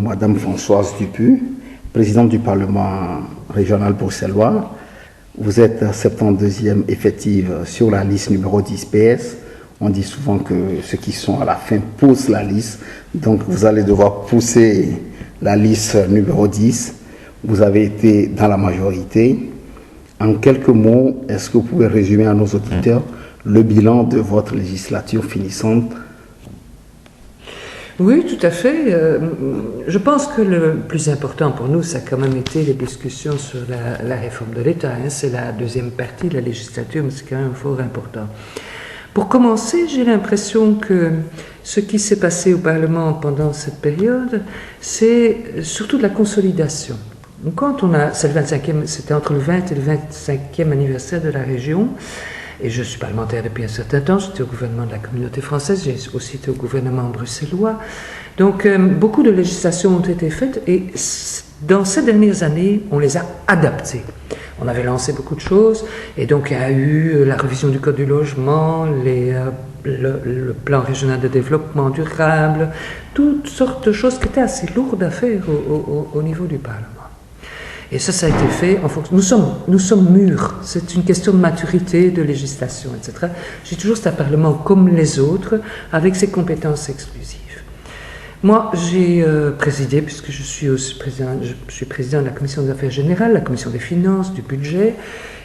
Madame Françoise Dupuy, présidente du Parlement régional bruxellois. Vous êtes 72e effective sur la liste numéro 10 PS. On dit souvent que ceux qui sont à la fin poussent la liste. Donc vous allez devoir pousser la liste numéro 10. Vous avez été dans la majorité. En quelques mots, est-ce que vous pouvez résumer à nos auditeurs le bilan de votre législature finissante? Oui, tout à fait. Je pense que le plus important pour nous, ça a quand même été les discussions sur la réforme de l'État. C'est la deuxième partie de la législature, mais c'est quand même fort important. Pour commencer, j'ai l'impression que ce qui s'est passé au Parlement pendant cette période, c'est surtout de la consolidation. Donc quand c'était entre le 20 et le 25e anniversaire de la région, et je suis parlementaire depuis un certain temps, j'étais au gouvernement de la communauté française, j'ai aussi été au gouvernement bruxellois. Donc beaucoup de législations ont été faites et dans ces dernières années, on les a adaptées. On avait lancé beaucoup de choses et donc il y a eu la révision du Code du logement, le plan régional de développement durable, toutes sortes de choses qui étaient assez lourdes à faire au niveau du Parlement. Et ça a été fait en fonction. Nous sommes mûrs. C'est une question de maturité, de législation, etc. J'ai toujours c'est un Parlement comme les autres, avec ses compétences exclusives. Moi, j'ai présidé, puisque je suis président de la Commission des Affaires Générales, la Commission des Finances, du Budget,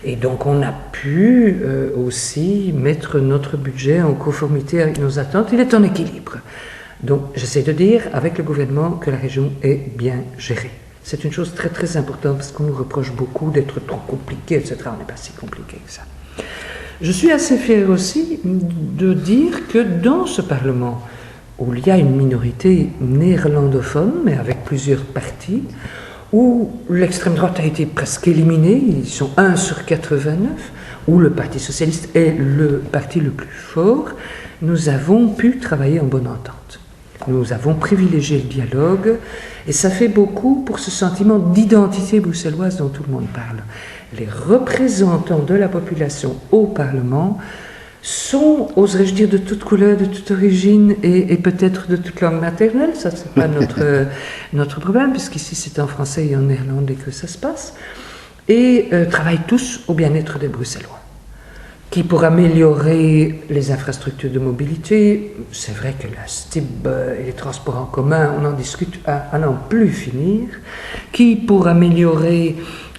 et donc on a pu aussi mettre notre budget en conformité avec nos attentes. Il est en équilibre. Donc, j'essaie de dire avec le gouvernement que la région est bien gérée. C'est une chose très très importante parce qu'on nous reproche beaucoup d'être trop compliqué, etc. On n'est pas si compliqué que ça. Je suis assez fier aussi de dire que dans ce Parlement, où il y a une minorité néerlandophone, mais avec plusieurs partis, où l'extrême droite a été presque éliminée, ils sont 1 sur 89, où le Parti socialiste est le parti le plus fort, nous avons pu travailler en bonne entente. Nous avons privilégié le dialogue et ça fait beaucoup pour ce sentiment d'identité bruxelloise dont tout le monde parle. Les représentants de la population au Parlement sont, oserais-je dire, de toute couleur, de toute origine et peut-être de toute langue maternelle. Ça, c'est pas notre problème, puisqu'ici c'est en français et en néerlandais que ça se passe. Et travaillent tous au bien-être des Bruxellois. Qui pour améliorer les infrastructures de mobilité, c'est vrai que la STIB et les transports en commun, on en discute à n'en plus finir, qui pour améliorer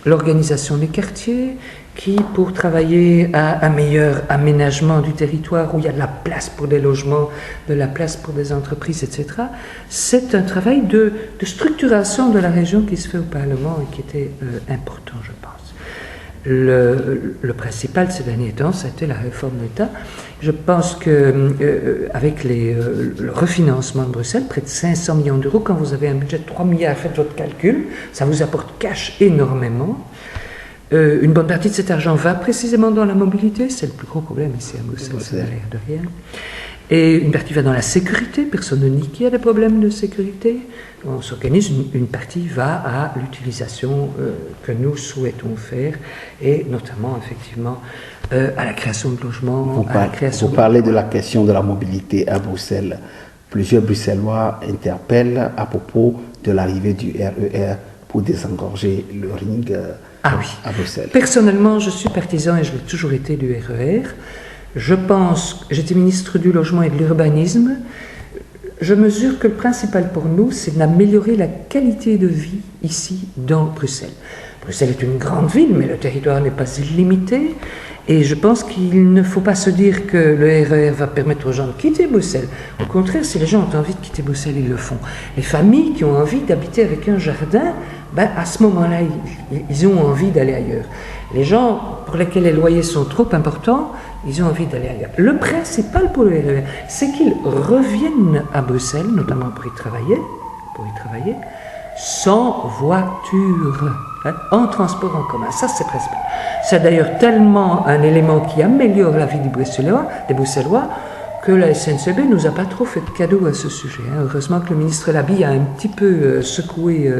l'organisation des quartiers, qui pour travailler à un meilleur aménagement du territoire où il y a de la place pour des logements, de la place pour des entreprises, etc. C'est un travail de structuration de la région qui se fait au Parlement et qui était important, je pense. Le principal ces derniers temps, c'était la réforme d'État. Je pense qu'avec le refinancement de Bruxelles, près de 500 millions d'euros, quand vous avez un budget de 3 milliards, faites votre calcul, ça vous apporte cash énormément. Une bonne partie de cet argent va précisément dans la mobilité, c'est le plus gros problème ici à Bruxelles, ça n'a l'air de rien. Et une partie va dans la sécurité, personne ne nie qu'il y a des problèmes de sécurité. On s'organise, une partie va à l'utilisation que nous souhaitons faire, et notamment, effectivement, à la création de logements, Vous parlez de la question de la mobilité à Bruxelles. Plusieurs Bruxellois interpellent à propos de l'arrivée du RER pour désengorger le ring à Bruxelles. Personnellement, je suis partisan, et je l'ai toujours été, du RER. Je pense, j'étais ministre du Logement et de l'Urbanisme, je mesure que le principal pour nous, c'est d'améliorer la qualité de vie ici dans Bruxelles. Bruxelles est une grande ville, mais le territoire n'est pas illimité, et je pense qu'il ne faut pas se dire que le RER va permettre aux gens de quitter Bruxelles. Au contraire, si les gens ont envie de quitter Bruxelles, ils le font. Les familles qui ont envie d'habiter avec un jardin, à ce moment-là, ils ont envie d'aller ailleurs. Les gens pour lesquels les loyers sont trop importants, ils ont envie d'aller ailleurs. Le principal pour le RER, c'est qu'ils reviennent à Bruxelles, notamment pour y travailler, sans voiture, en transport en commun. Ça, c'est principal. C'est d'ailleurs tellement un élément qui améliore la vie des Bruxellois, que la SNCB ne nous a pas trop fait de cadeau à ce sujet. Heureusement que le ministre Labille a un petit peu secoué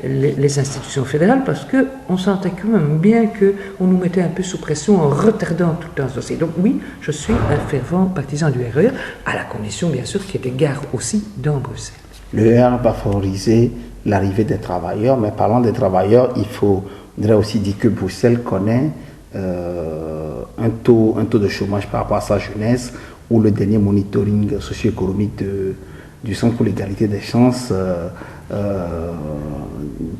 les institutions fédérales, parce qu'on sentait quand même bien qu'on nous mettait un peu sous pression en retardant tout le temps ce dossier. Donc oui, je suis un fervent partisan du RER, à la condition bien sûr qu'il y ait des gares aussi dans Bruxelles. Le RN va favoriser l'arrivée des travailleurs, mais parlant des travailleurs, il faudrait aussi dire que Bruxelles connaît un taux de chômage par rapport à sa jeunesse, où le dernier monitoring socio-économique du Centre pour l'égalité des chances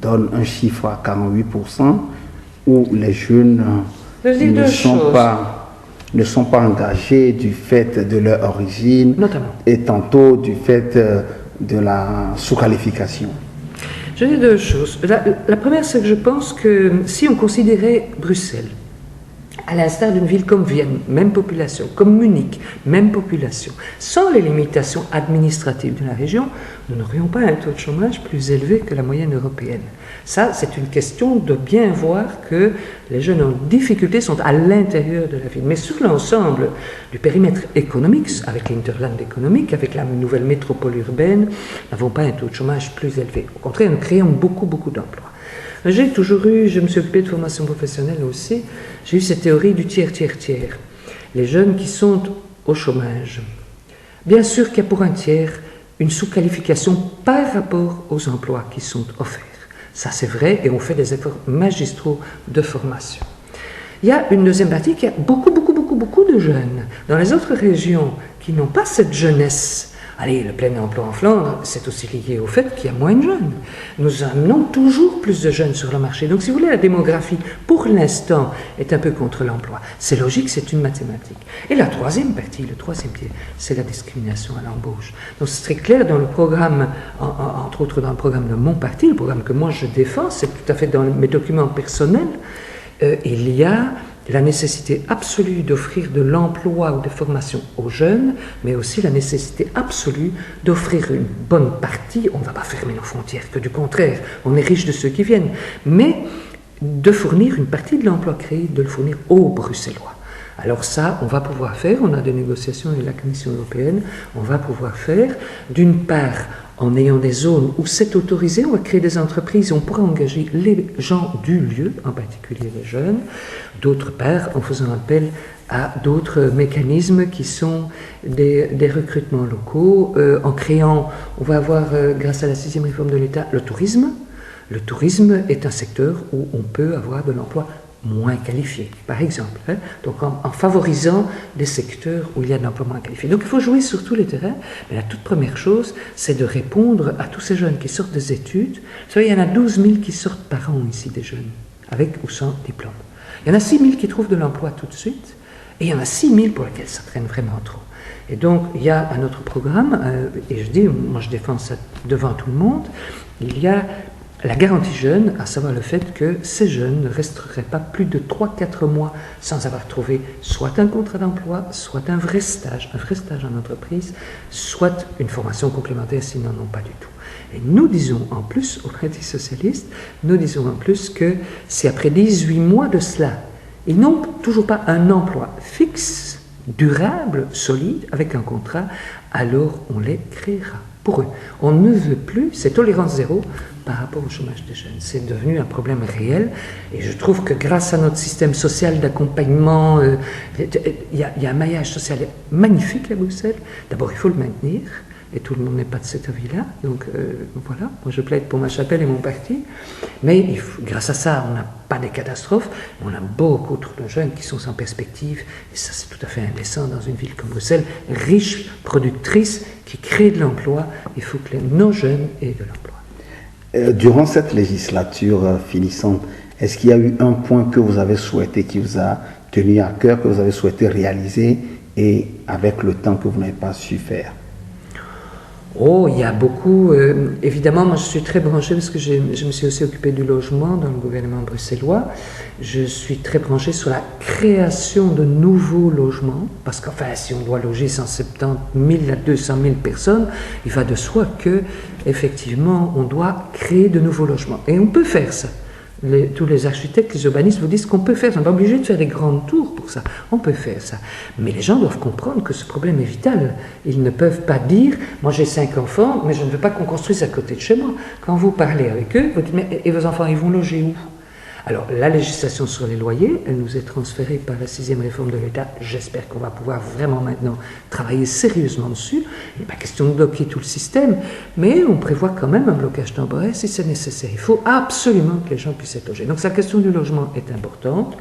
donne un chiffre à 48%, où les jeunes ne sont pas engagés du fait de leur origine, notamment, et tantôt du fait de la sous-qualification. Je dis deux choses. La première, c'est que je pense que si on considérait Bruxelles, à l'instar d'une ville comme Vienne, même population, comme Munich, même population, sans les limitations administratives de la région, nous n'aurions pas un taux de chômage plus élevé que la moyenne européenne. Ça, c'est une question de bien voir que les jeunes en difficulté sont à l'intérieur de la ville. Mais sur l'ensemble du périmètre économique, avec l'Interland économique, avec la nouvelle métropole urbaine, nous n'avons pas un taux de chômage plus élevé. Au contraire, nous créons beaucoup, beaucoup d'emplois. J'ai toujours eu, je me suis occupé de formation professionnelle aussi, j'ai eu cette théorie du tiers. Les jeunes qui sont au chômage. Bien sûr qu'il y a pour un tiers une sous-qualification par rapport aux emplois qui sont offerts. Ça c'est vrai et on fait des efforts magistraux de formation. Il y a une deuxième partie qui a beaucoup de jeunes. Dans les autres régions qui n'ont pas cette jeunesse, allez, le plein emploi en Flandre, c'est aussi lié au fait qu'il y a moins de jeunes. Nous amenons toujours plus de jeunes sur le marché. Donc, si vous voulez, la démographie, pour l'instant, est un peu contre l'emploi. C'est logique, c'est une mathématique. Et la troisième partie, le troisième pied, c'est la discrimination à l'embauche. Donc, c'est très clair dans le programme, entre autres dans le programme de mon parti, le programme que moi je défends, c'est tout à fait dans mes documents personnels, il y a la nécessité absolue d'offrir de l'emploi ou des formations aux jeunes, mais aussi la nécessité absolue d'offrir une bonne partie, on ne va pas fermer nos frontières, que du contraire, on est riche de ceux qui viennent, mais de fournir une partie de l'emploi créé, de le fournir aux Bruxellois. Alors ça, on va pouvoir faire, on a des négociations avec la Commission européenne, on va pouvoir faire, d'une part, en ayant des zones où c'est autorisé, on va créer des entreprises, on pourra engager les gens du lieu, en particulier les jeunes, d'autre part, en faisant appel à d'autres mécanismes qui sont des recrutements locaux, en créant, on va avoir, grâce à la 6e réforme de l'État, le tourisme. Le tourisme est un secteur où on peut avoir de l'emploi moins qualifiés, par exemple. Donc en favorisant des secteurs où il y a de l'emploi moins qualifié. Donc il faut jouer sur tous les terrains, mais la toute première chose, c'est de répondre à tous ces jeunes qui sortent des études. Vous savez, il y en a 12 000 qui sortent par an ici, des jeunes, avec ou sans diplôme. Il y en a 6 000 qui trouvent de l'emploi tout de suite, et il y en a 6 000 pour lesquels ça traîne vraiment trop. Et donc il y a un autre programme, et je dis, moi je défends ça devant tout le monde, il y a la garantie jeune, à savoir le fait que ces jeunes ne resteraient pas plus de 3-4 mois sans avoir trouvé soit un contrat d'emploi, soit un vrai stage en entreprise, soit une formation complémentaire s'ils n'en ont pas du tout. Et nous disons en plus, au Parti socialiste, nous disons en plus que si après 18 mois de cela, ils n'ont toujours pas un emploi fixe, durable, solide, avec un contrat, alors on les créera. Pour eux, on ne veut plus, c'est tolérance zéro par rapport au chômage des jeunes. C'est devenu un problème réel et je trouve que grâce à notre système social d'accompagnement, il y a un maillage social magnifique à Bruxelles. D'abord, il faut le maintenir et tout le monde n'est pas de cet avis-là. Donc voilà, moi je plaide pour ma chapelle et mon parti. Mais grâce à ça, on n'a pas des catastrophes, mais on a beaucoup trop de jeunes qui sont sans perspective. Et ça, c'est tout à fait indécent dans une ville comme Bruxelles, riche, productrice, qui crée de l'emploi. Il faut que nos jeunes aient de l'emploi. Durant cette législature finissante, est-ce qu'il y a eu un point que vous avez souhaité, qui vous a tenu à cœur, que vous avez souhaité réaliser et avec le temps que vous n'avez pas su faire? Oh, il y a beaucoup. Évidemment, moi je suis très branchée parce que je me suis aussi occupée du logement dans le gouvernement bruxellois. Je suis très branchée sur la création de nouveaux logements parce qu'enfin, si on doit loger 170 000 à 200 000 personnes, il va de soi que, effectivement, on doit créer de nouveaux logements. Et on peut faire ça. Tous les architectes, les urbanistes vous disent qu'on peut faire ça. On n'est pas obligé de faire des grandes tours pour ça. On peut faire ça. Mais les gens doivent comprendre que ce problème est vital. Ils ne peuvent pas dire « moi j'ai 5 enfants, mais je ne veux pas qu'on construise à côté de chez moi ». Quand vous parlez avec eux, vous dites « mais et vos enfants, ils vont loger où ?» Alors, la législation sur les loyers, elle nous est transférée par la 6e réforme de l'État. J'espère qu'on va pouvoir vraiment maintenant travailler sérieusement dessus. Il n'est pas question de bloquer tout le système, mais on prévoit quand même un blocage temporaire si c'est nécessaire. Il faut absolument que les gens puissent être logés. Donc, la question du logement est importante.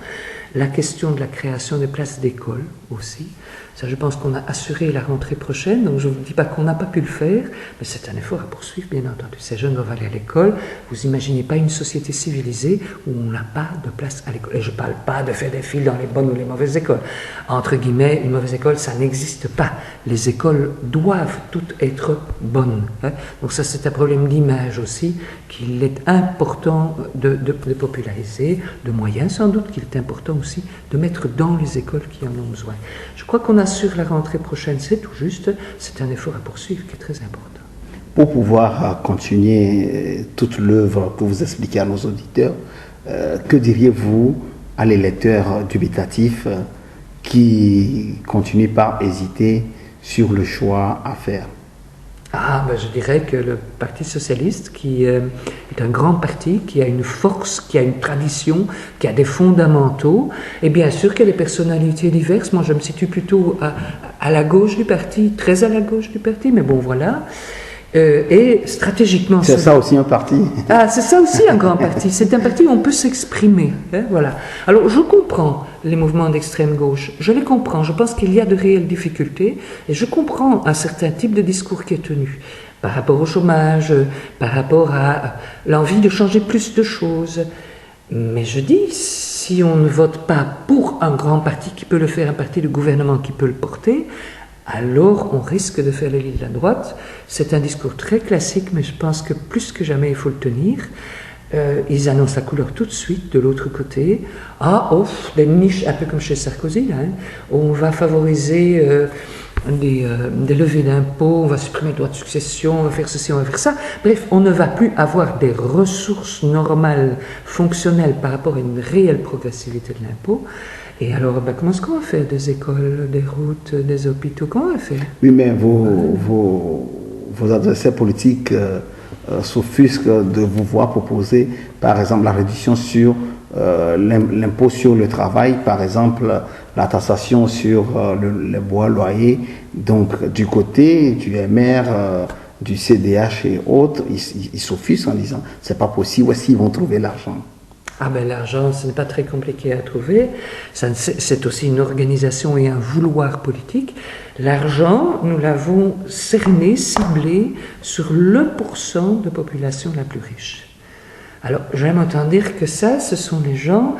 La question de la création des places d'école aussi. Ça, je pense qu'on a assuré la rentrée prochaine, donc je ne vous dis pas qu'on n'a pas pu le faire, mais c'est un effort à poursuivre, bien entendu. Ces jeunes doivent aller à l'école. Vous imaginez pas une société civilisée où on n'a pas de place à l'école. Et je ne parle pas de faire des files dans les bonnes ou les mauvaises écoles. Entre guillemets, une mauvaise école, ça n'existe pas. Les écoles doivent toutes être bonnes. Hein. Donc ça, c'est un problème d'image aussi, qu'il est important de populariser, de moyens sans doute, qu'il est important aussi de mettre dans les écoles qui en ont besoin. Je crois qu'on assure la rentrée prochaine, c'est tout juste, c'est un effort à poursuivre qui est très important. Pour pouvoir continuer toute l'œuvre que vous expliquez à nos auditeurs, que diriez-vous à les lecteurs dubitatifs qui continuent par hésiter sur le choix à faire? Je dirais que le Parti socialiste, qui est un grand parti, qui a une force, qui a une tradition, qui a des fondamentaux, et bien sûr qu'il y a des personnalités diverses. Moi, je me situe plutôt à la gauche du parti, très à la gauche du parti, mais bon, voilà. Et stratégiquement... C'est ça aussi un parti. C'est ça aussi un grand parti. C'est un parti où on peut s'exprimer. Hein, voilà. Alors, je comprends les mouvements d'extrême gauche. Je les comprends. Je pense qu'il y a de réelles difficultés. Et je comprends un certain type de discours qui est tenu par rapport au chômage, par rapport à l'envie de changer plus de choses. Mais je dis, si on ne vote pas pour un grand parti qui peut le faire, un parti de gouvernement qui peut le porter, alors on risque de faire le lit de la droite. C'est un discours très classique, mais je pense que plus que jamais, il faut le tenir. Ils annoncent la couleur tout de suite de l'autre côté. Des niches, un peu comme chez Sarkozy, là, hein. On va favoriser des levées d'impôts, on va supprimer le droit de succession, on va faire ceci, on va faire ça. Bref, on ne va plus avoir des ressources normales, fonctionnelles par rapport à une réelle progressivité de l'impôt. Et alors, comment est-ce qu'on va faire des écoles, des routes, des hôpitaux? Comment on va faire? Oui, mais vos adversaires politiques s'offusquent de vous voir proposer, par exemple, la réduction sur l'impôt sur le travail, par exemple, la taxation sur les bois loyers. Donc, du côté du MR, du CDH et autres, ils s'offusquent en disant c'est pas possible, où est-ce qu'ils vont trouver l'argent? L'argent, ce n'est pas très compliqué à trouver. C'est aussi une organisation et un vouloir politique. L'argent, nous l'avons cerné, ciblé sur le pourcent de population la plus riche. Alors, j'aime entendre dire que ça, ce sont les gens,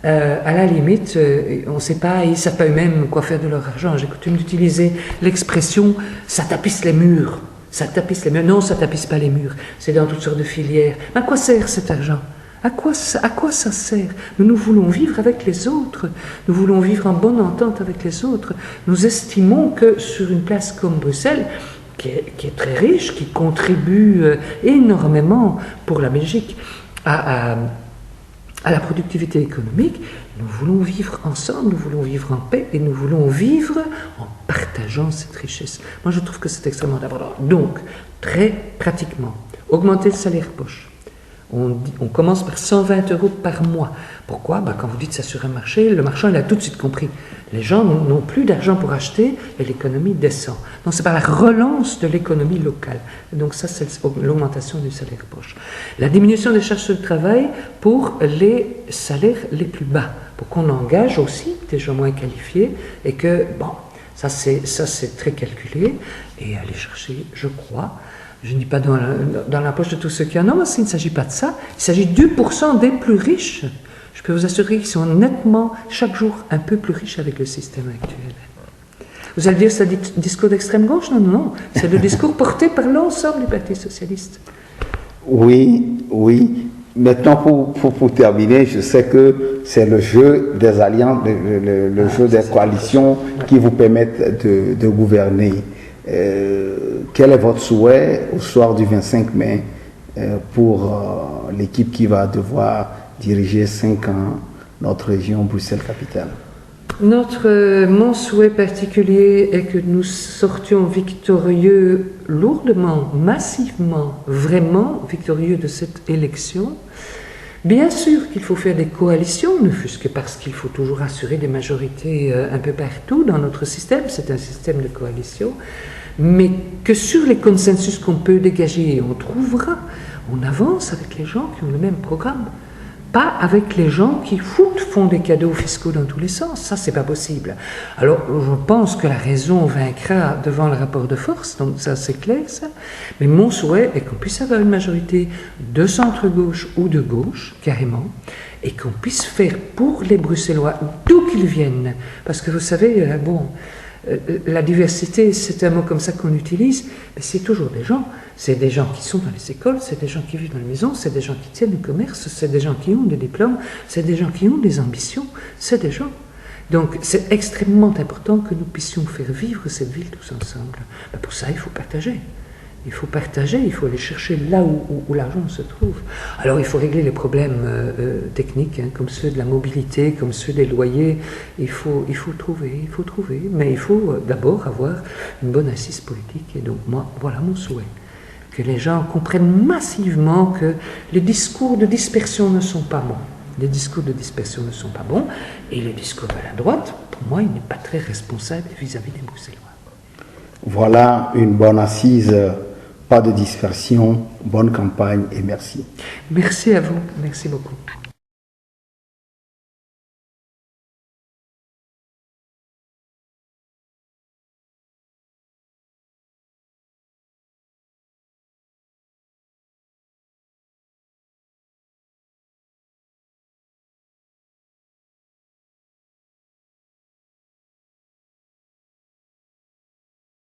à la limite, on ne sait pas, ils ne savent pas eux-mêmes quoi faire de leur argent. J'ai coutume d'utiliser l'expression « ça tapisse les murs ». Ça tapisse les murs. Non, ça tapisse pas les murs. C'est dans toutes sortes de filières. Mais à quoi sert cet argent ? À quoi ça sert? Nous voulons vivre avec les autres, nous voulons vivre en bonne entente avec les autres. Nous estimons que sur une place comme Bruxelles, qui est très riche, qui contribue énormément pour la Belgique à la productivité économique, nous voulons vivre ensemble, nous voulons vivre en paix et nous voulons vivre en partageant cette richesse. Moi, je trouve que c'est extrêmement important. Donc, très pratiquement, augmenter le salaire poche. On commence par 120 € par mois. Pourquoi? Quand vous dites ça sur un marché, le marchand il a tout de suite compris. Les gens n'ont plus d'argent pour acheter et l'économie descend. Donc c'est par la relance de l'économie locale. Donc ça, c'est l'augmentation du salaire poche. La diminution des charges sur le travail pour les salaires les plus bas, pour qu'on engage aussi des gens moins qualifiés et que, ça c'est très calculé et aller chercher, je crois, je ne dis pas dans la poche de tous ceux qui en ont, il ne s'agit pas de ça. Il s'agit du % des plus riches. Je peux vous assurer qu'ils sont nettement, chaque jour, un peu plus riches avec le système actuel. Vous allez dire, c'est un discours d'extrême gauche? Non. C'est le discours porté par l'ensemble du Parti socialiste. Oui. Maintenant, pour terminer, je sais que c'est le jeu des alliances, le jeu des coalitions qui vous permettent de gouverner. Quel est votre souhait au soir du 25 mai pour l'équipe qui va devoir diriger 5 ans notre région Bruxelles-Capitale? Mon souhait particulier est que nous sortions victorieux, lourdement, massivement, vraiment victorieux de cette élection. Bien sûr qu'il faut faire des coalitions, ne fût-ce que parce qu'il faut toujours assurer des majorités un peu partout dans notre système, c'est un système de coalition, mais que sur les consensus qu'on peut dégager, on trouvera, on avance avec les gens qui ont le même programme. Pas avec les gens qui font des cadeaux fiscaux dans tous les sens. Ça, c'est pas possible. Alors, je pense que la raison vaincra devant le rapport de force, donc ça, c'est clair, ça. Mais mon souhait est qu'on puisse avoir une majorité de centre-gauche ou de gauche, carrément, et qu'on puisse faire pour les Bruxellois, d'où qu'ils viennent. Parce que vous savez, la diversité, c'est un mot comme ça qu'on utilise, mais c'est toujours des gens. C'est des gens qui sont dans les écoles, c'est des gens qui vivent dans les maisons, c'est des gens qui tiennent le commerce, c'est des gens qui ont des diplômes, c'est des gens qui ont des ambitions, c'est des gens. Donc c'est extrêmement important que nous puissions faire vivre cette ville tous ensemble. Ben, pour ça, il faut partager. Il faut partager, il faut aller chercher là où l'argent se trouve. Alors il faut régler les problèmes techniques, comme ceux de la mobilité, comme ceux des loyers. Il faut trouver, mais il faut d'abord avoir une bonne assise politique. Et donc moi, voilà mon souhait. Que les gens comprennent massivement que les discours de dispersion ne sont pas bons. Les discours de dispersion ne sont pas bons, et le discours de la droite, pour moi, il n'est pas très responsable vis-à-vis des Bruxellois. Voilà une bonne assise, pas de dispersion, bonne campagne et merci. Merci à vous, merci beaucoup.